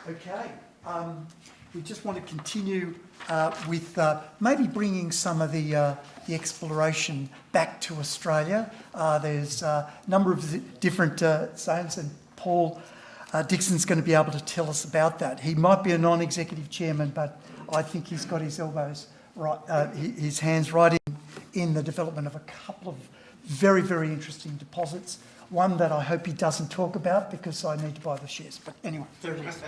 Okay, we just want to continue with maybe bringing some of the exploration back to Australia. There's a number of different zones, and Paul Dickson's going to be able to tell us about that. He might be a non-executive chairman, but I think he's got his elbows right, his hands right in the development of a couple of very, very interesting deposits. One that I hope he doesn't talk about because I need to buy the shares. But anyway, there it is.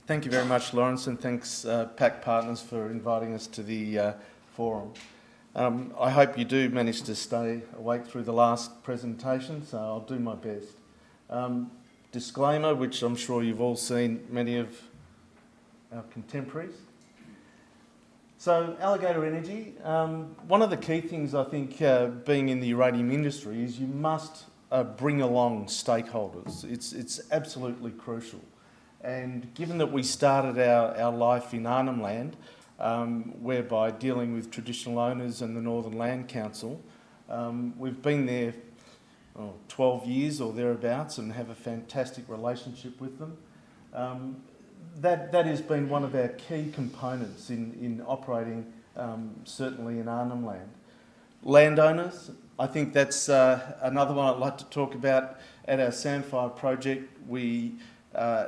Thank you very much, Lawrence, and thanks PAC Partners for inviting us to the forum. I hope you do manage to stay awake through the last presentation, so I'll do my best. Disclaimer, which I'm sure you've all seen, many of our contemporaries. So, Alligator Energy, one of the key things I think being in the uranium industry is you must bring along stakeholders. It's absolutely crucial. And given that we started our life in Arnhem Land, whereby dealing with traditional owners and the Northern Land Council, we've been there 12 years or thereabouts and have a fantastic relationship with them. That has been one of our key components in operating, certainly in Arnhem Land. Landowners, I think that's another one I'd like to talk about. At our Samphire project, we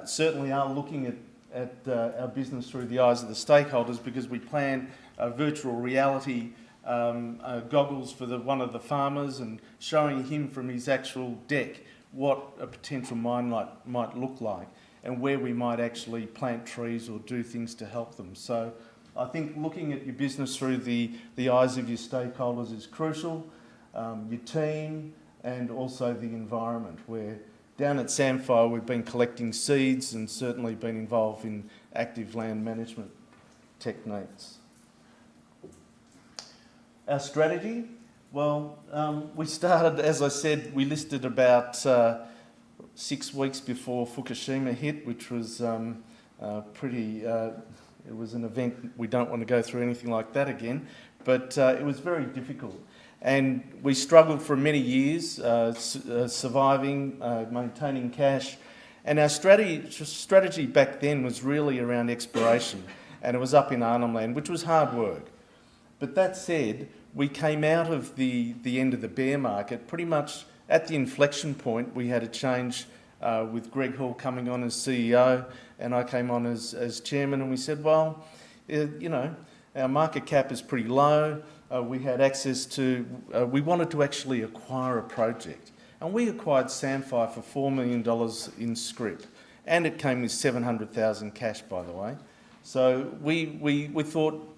certainly are looking at our business through the eyes of the stakeholders, because we plan virtual reality goggles for one of the farmers and showing him from his actual deck what a potential mine might look like, and where we might actually plant trees or do things to help them. So I think looking at your business through the eyes of your stakeholders is crucial, your team, and also the environment, where down at Samphire we've been collecting seeds and certainly been involved in active land management techniques. Our strategy, well, we started, as I said, we listed about 6 weeks before Fukushima hit, which was it was an event. We don't want to go through anything like that again, but it was very difficult. And we struggled for many years, surviving, maintaining cash. And our strategy back then was really around exploration, and it was up in Arnhem Land, which was hard work. But that said, we came out of the end of the bear market pretty much at the inflection point. We had a change with Greg Hall coming on as CEO, and I came on as chairman, and we said, well, you know, our market cap is pretty low. We had access to, we wanted to actually acquire a project. And we acquired Samphire for $4 million in scrip. And it came with 700,000 cash, by the way. So we thought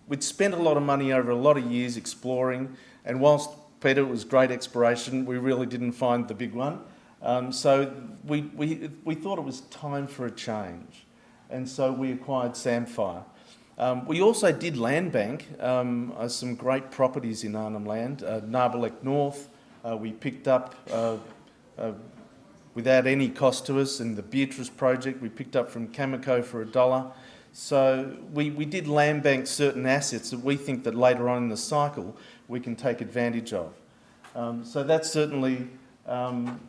we'd spent a lot of money over a lot of years exploring. And whilst, Peter, it was great exploration, we really didn't find the big one. So we thought it was time for a change. And so we acquired Samphire. We also did land bank some great properties in Arnhem Land. Narberlek North, we picked up without any cost to us, and the Beatrice project we picked up from Cameco for $1. So we did land bank certain assets that we think that later on in the cycle we can take advantage of. So that's certainly, and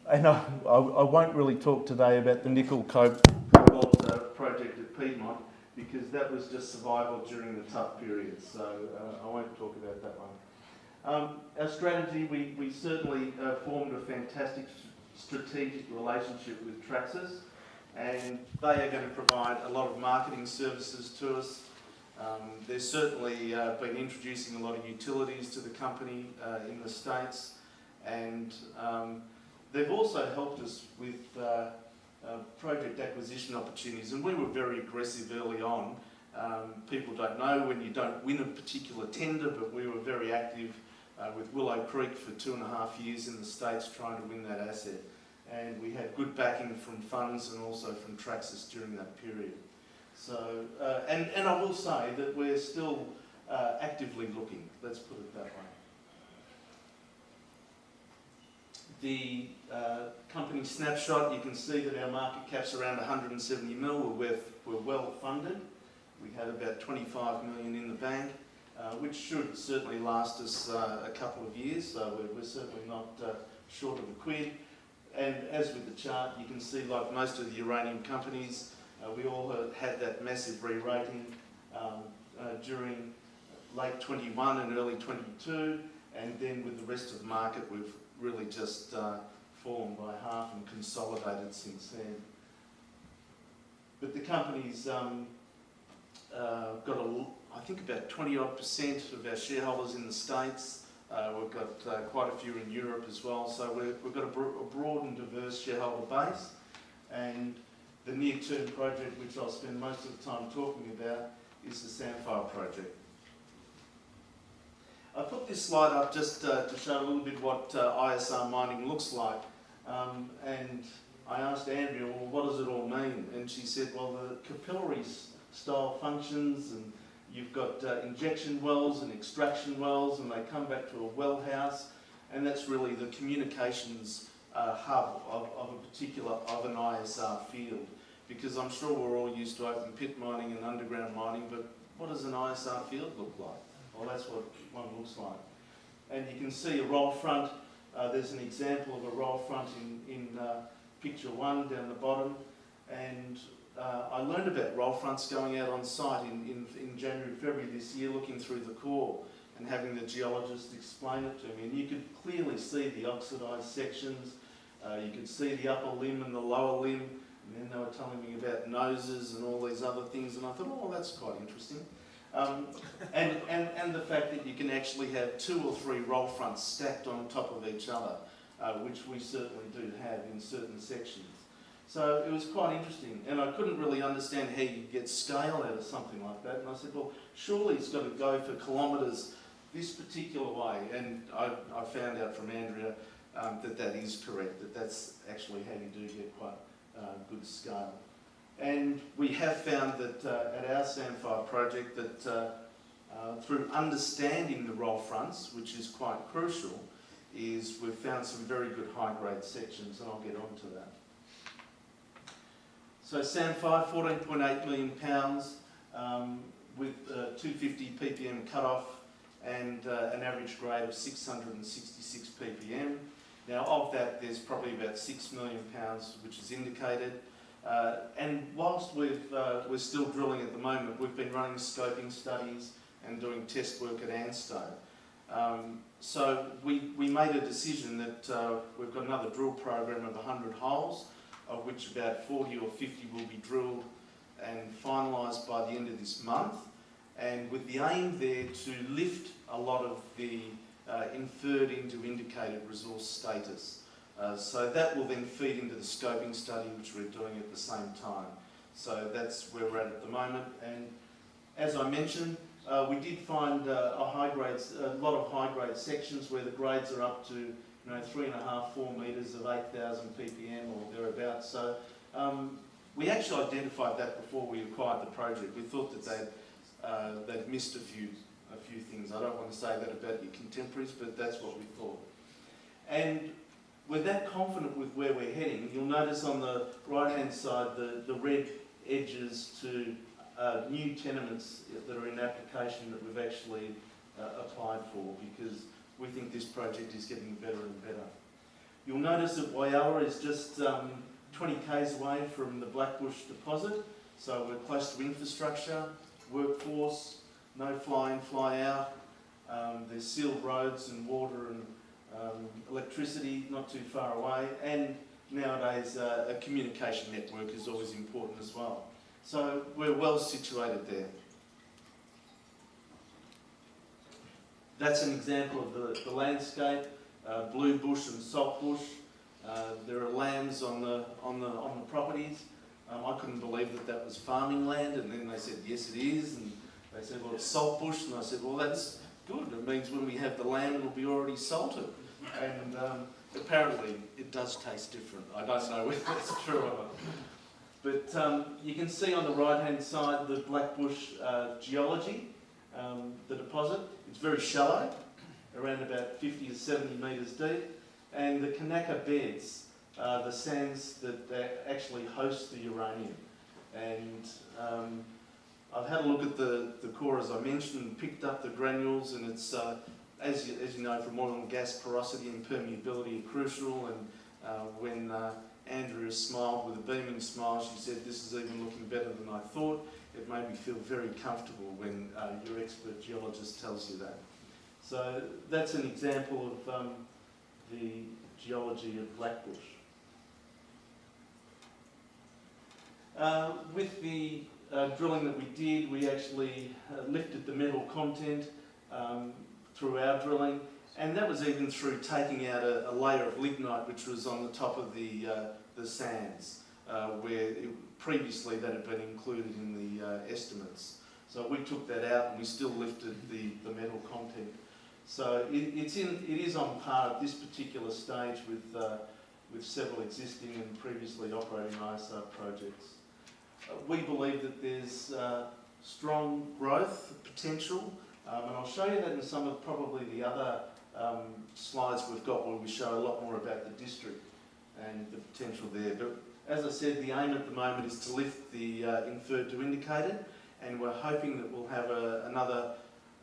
I won't really talk today about the nickel cobalt project at Piedmont, because that was just survival during the tough periods, so I won't talk about that one. Our strategy, we certainly formed a fantastic strategic relationship with Traxys, and they are going to provide a lot of marketing services to us. They've certainly been introducing a lot of utilities to the company in the States, and they've also helped us with project acquisition opportunities, and we were very aggressive early on. People don't know when you don't win a particular tender, but we were very active with Willow Creek for 2.5 years in the States trying to win that asset, and we had good backing from funds and also from Traxys during that period. So, and I will say that we're still actively looking, let's put it that way. The company Snapshot, you can see that our market cap's around 170 mil. We're well funded. We have about 25 million in the bank, which should certainly last us a couple of years. So we're certainly not short of a quid. And as with the chart, you can see, like most of the uranium companies, we all had that massive re-rating during late 21 and early 22, and then with the rest of the market, we've really just fallen by half and consolidated since then. But the company's got, I think, about 20% of our shareholders in the States. We've got quite a few in Europe as well, so we've got a broad and diverse shareholder base. And the near-term project, which I'll spend most of the time talking about, is the Samphire project. I put this slide up just to show a little bit what ISR mining looks like. And I asked Andrea, well, what does it all mean? And she said, well, the capillary style functions, and you've got injection wells and extraction wells, and they come back to a well house, and that's really the communications hub of an ISR field. Because I'm sure we're all used to open pit mining and underground mining, but what does an ISR field look like? Well, that's what one looks like. And you can see a roll front. There's an example of a roll front in picture 1 down the bottom. And I learned about roll fronts going out on site in January, February this year, looking through the core and having the geologist explain it to me. And you could clearly see the oxidised sections. You could see the upper limb and the lower limb. And then they were telling me about noses and all these other things. And I thought, oh, that's quite interesting. And the fact that you can actually have 2 or 3 roll fronts stacked on top of each other, which we certainly do have in certain sections. So it was quite interesting, and I couldn't really understand how you get scale out of something like that. And I said, well, surely it's got to go for kilometres this particular way. And I found out from Andrea that is correct, that's actually how you do get quite good scale. And we have found that at our Samphire project that through understanding the roll fronts, which is quite crucial, is we've found some very good high-grade sections, and I'll get on to that. So Samphire, 14.8 million pounds with 250 ppm cut-off and an average grade of 666 ppm. Now of that, there's probably about 6 million pounds which is indicated. And whilst we're still drilling at the moment, we've been running scoping studies and doing test work at Anstone. So we made a decision that we've got another drill program of 100 holes, of which about 40 or 50 will be drilled and finalised by the end of this month, and with the aim there to lift a lot of the inferred into indicated resource status. So that will then feed into the scoping study, which we're doing at the same time. So that's where we're at the moment. And as I mentioned, we did find a lot of high-grade sections where the grades are up to 3.5, 4 metres of 8,000 ppm or thereabouts. So we actually identified that before we acquired the project. We thought that they'd missed a few things. I don't want to say that about your contemporaries, but that's what we thought. And we're that confident with where we're heading. You'll notice on the right-hand side the red edges to new tenements that are in application that we've actually applied for, because we think this project is getting better and better. You'll notice that Whyalla is just 20 k's away from the Blackbush deposit, so we're close to infrastructure, workforce, no fly-in, fly-out. There's sealed roads and water and electricity not too far away, and nowadays a communication network is always important as well. So we're well situated there. That's an example of the landscape, blue bush and salt bush. There are lambs on the properties. I couldn't believe that was farming land, and then they said yes it is, and they said well it's salt bush, and I said well that's good. It means when we have the lamb it'll be already salted, and apparently it does taste different. I don't know whether that's true or not. But you can see on the right-hand side the Blackbush geology, the deposit. It's very shallow, around about 50 to 70 metres deep, and the Kanaka beds are the sands that actually host the uranium. And I've had a look at the core, as I mentioned, and picked up the granules, and it's, as you know from oil and gas, porosity and permeability are crucial, When Andrea smiled with a beaming smile, she said, "This is even looking better than I thought." It made me feel very comfortable when your expert geologist tells you that. So that's an example of the geology of Blackbush. With the drilling that we did, we actually lifted the metal content through our drilling, and that was even through taking out a layer of lignite which was on the top of the sands, where previously that had been included in the estimates. So we took that out and we still lifted the metal content. So it is on par at this particular stage with several existing and previously operating ISR projects. We believe that there's strong growth potential, and I'll show you that in some of probably the other slides we've got, where we show a lot more about the district and the potential there. But as I said, the aim at the moment is to lift the inferred to indicated, and we're hoping that we'll have another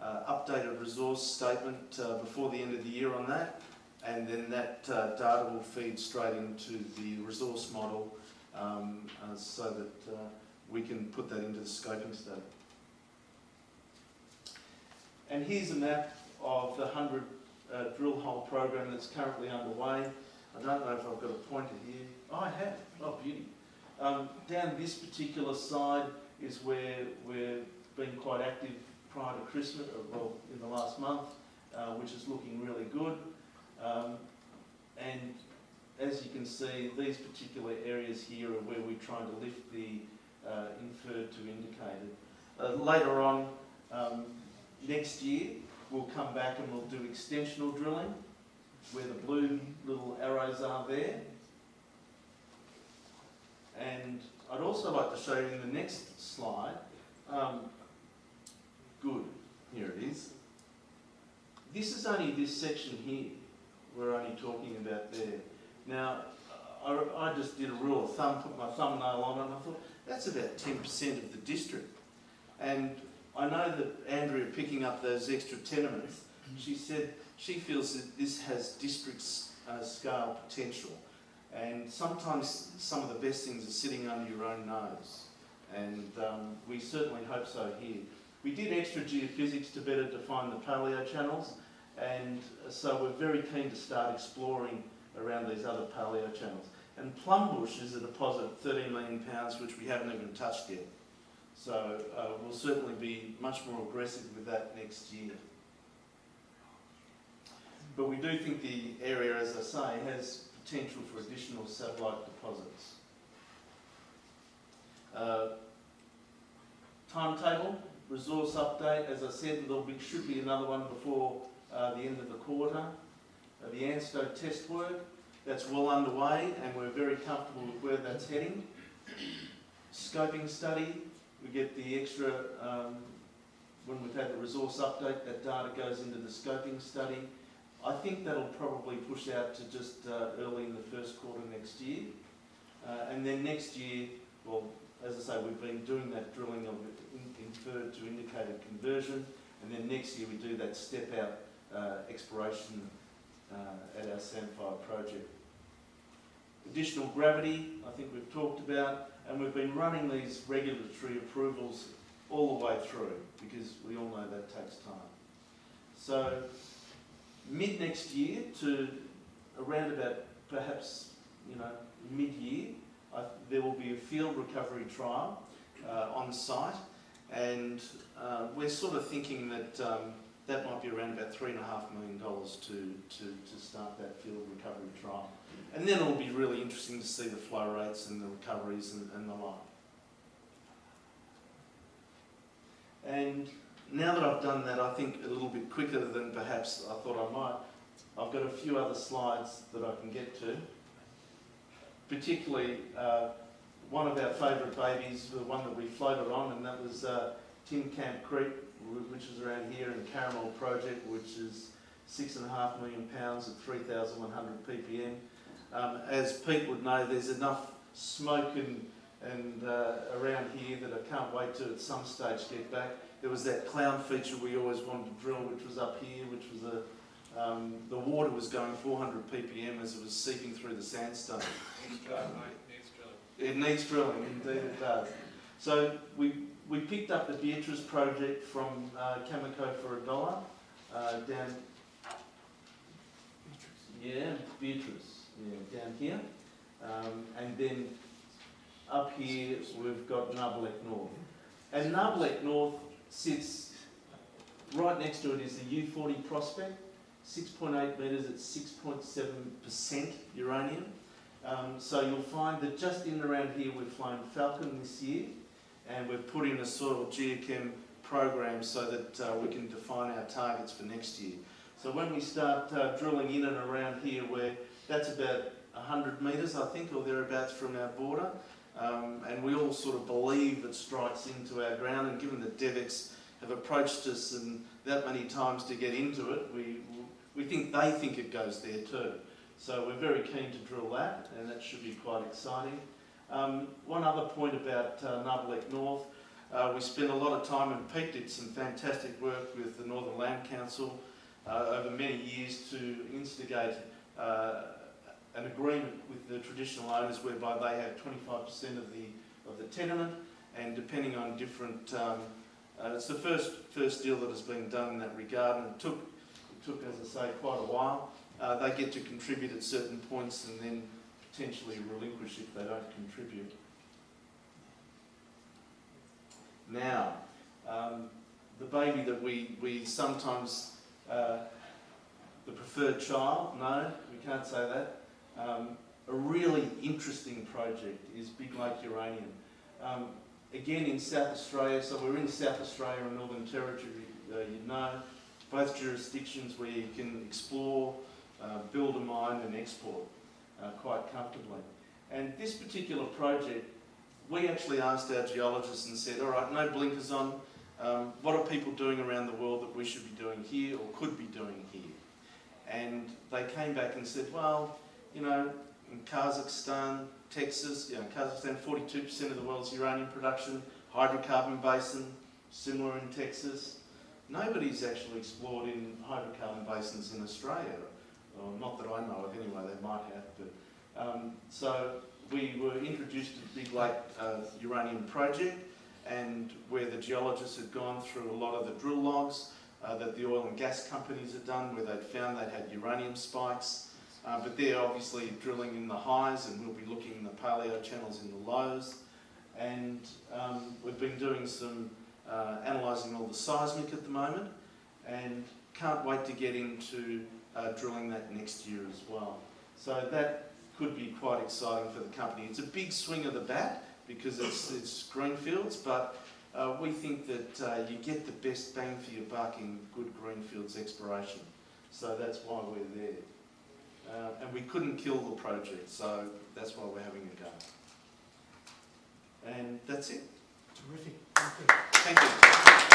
updated resource statement before the end of the year on that, and then that data will feed straight into the resource model so that we can put that into the scoping study. And here's a map of the 100 drill hole program that's currently underway. I don't know if I've got a pointer here. Oh, I have. Oh, beauty. Down this particular side is where we've been quite active prior to Christmas, well, in the last month, which is looking really good. And as you can see, these particular areas here are where we're trying to lift the inferred to indicated. Later on, next year, we'll come back and we'll do extensional drilling, where the blue little arrows are there. And I'd also like to show you in the next slide, good, here it is. This is only this section here we're only talking about there. Now, I just did a rule of thumb, put my thumbnail on it, and I thought, that's about 10% of the district. And I know that Andrea, picking up those extra tenements, she said she feels that this has district scale potential. And sometimes some of the best things are sitting under your own nose. And we certainly hope so here. We did extra geophysics to better define the paleo channels, and so we're very keen to start exploring around these other paleo channels. And Plumbush is a deposit, 13 million pounds, which we haven't even touched yet. So we'll certainly be much more aggressive with that next year. But we do think the area, as I say, has potential for additional satellite deposits. Timetable, resource update, as I said, should be another one before the end of the quarter. The ANSTO test work, that's well underway, and we're very comfortable with where that's heading. Scoping study, we get the extra, when we've had the resource update, that data goes into the scoping study. I think that'll probably push out to just early in the first quarter next year. And then next year, well, as I say, we've been doing that drilling of inferred to indicated conversion, and then next year we do that step out exploration at our Samphire project. Additional gravity, I think we've talked about, and we've been running these regulatory approvals all the way through, because we all know that takes time. So mid next year to around about perhaps mid-year, there will be a field recovery trial on site, and we're sort of thinking that that might be around about $3.5 million to start that field recovery trial. And then it'll be really interesting to see the flow rates and the recoveries and the like. And now that I've done that, I think a little bit quicker than perhaps I thought I might, I've got a few other slides that I can get to. Particularly one of our favourite babies, the one that we floated on, and that was Tin Camp Creek, which is around here, and Caramel Project, which is £6.5 million at 3,100 ppm. As Pete would know, there's enough smoke and around here that I can't wait to at some stage get back. There was that clown feature we always wanted to drill, which was up here, which was the water was going 400 ppm as it was seeping through the sandstone. Needs drilling, mate. Needs drilling. It needs drilling, indeed it does. So we picked up the Beatrice project from Cameco for $1 down. Yeah, Beatrice. Yeah, down here, and then up here we've got Narberlek North, and Narberlek North sits right next to it is the U40 prospect, 6.8 metres at 6.7% uranium. So you'll find that just in and around here we've flown Falcon this year, and we've put in a soil geochem program so that we can define our targets for next year. So when we start drilling in and around here, where that's about 100 metres, I think, or thereabouts from our border, and we all sort of believe it strikes into our ground, and given that DevEx have approached us and that many times to get into it, we think they think it goes there too. So we're very keen to drill that, and that should be quite exciting. One other point about Narberlek North, we spent a lot of time, and Pete did some fantastic work with the Northern Land Council over many years to instigate an agreement with the traditional owners whereby they have 25% of the tenement, and depending on different, it's the first deal that has been done in that regard, and it took, as I say, quite a while. They get to contribute at certain points and then potentially relinquish if they don't contribute. Now, the baby that we sometimes, the preferred child, no, we can't say that. A really interesting project is Big Lake Uranium. Again in South Australia, so we're in South Australia and Northern Territory, you know, both jurisdictions where you can explore, build a mine and export quite comfortably. And this particular project, we actually asked our geologists and said, all right, no blinkers on, what are people doing around the world that we should be doing here or could be doing here? And they came back and said, well, you know, in Kazakhstan, Texas, you know, Kazakhstan, 42% of the world's uranium production, hydrocarbon basin, similar in Texas. Nobody's actually explored in hydrocarbon basins in Australia, or not that I know of anyway, they might have, but so we were introduced to the Big Lake Uranium Project, and where the geologists had gone through a lot of the drill logs that the oil and gas companies had done, where they'd found they'd had uranium spikes, but they're obviously drilling in the highs, and we'll be looking in the paleo channels in the lows, and we've been doing some analysing all the seismic at the moment, and can't wait to get into drilling that next year as well. So that could be quite exciting for the company. It's a big swing of the bat because it's greenfields, but we think that you get the best bang for your buck in good greenfields exploration. So that's why we're there. And we couldn't kill the project, so that's why we're having a go. And that's it. Terrific. Thank you.